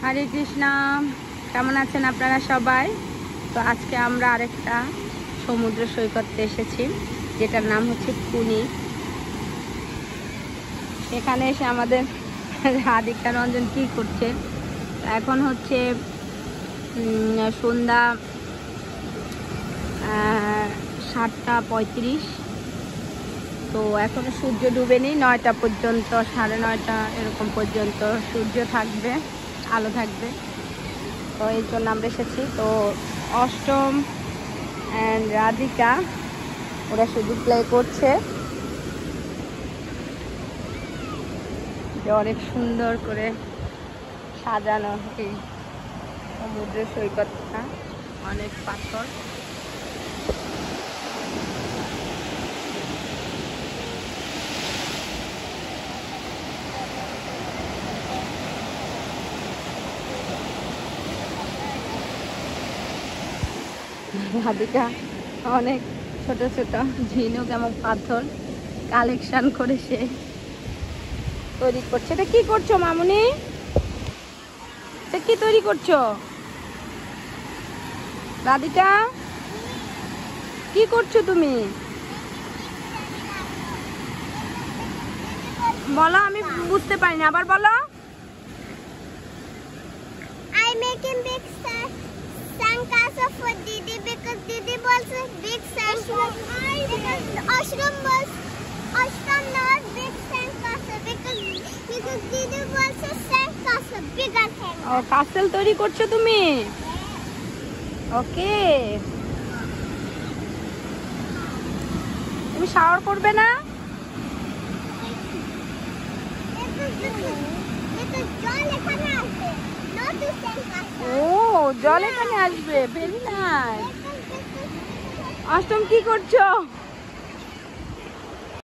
হরে কৃষ্ণ। কেমন আছেন আপনারা সবাই? তো আজকে আমরা আরেকটা সমুদ্র সৈকতে এসেছি, যেটার নাম হচ্ছে কুনি। এখানে এসে আমাদের রাধিকা রঞ্জন কী করছে, এখন হচ্ছে সন্ধ্যা 7:35। তো এখনো সূর্য ডুবেনি, 9টা পর্যন্ত, 9:30 এরকম পর্যন্ত সূর্য থাকবে, আলো থাকবে। তো এই জন্য আমরা এসেছি। তো অষ্টম অ্যান্ড রাধিকা ওরা শুধু প্লে করছে, যে অনেক সুন্দর করে সাজানো এই সমুদ্র সৈকতটা, অনেক পাথর। রাধিকা অনেক ছোট ছোট ঝিনুক এবং পাথর কালেকশন করে সে তৈরি করছে। এটা কি করছো মামুনি? এটা কি তৈরি করছো রাধিকা? কি করছো তুমি? বলো, আমি বুঝতে পারি না, আবার বলো। I making big sandcastle for Didi because Didi was a big sandcastle. Because Ashram not big sandcastle because Didi was a sandcastle, bigger sandcastle. ও, কাসেল তৈরি করছো তুমি? ওকে, তুমি শাওয়ার করবে না? ও, জল এখানে আসবে, ভেরি নাইস। অষ্টম কি করছো?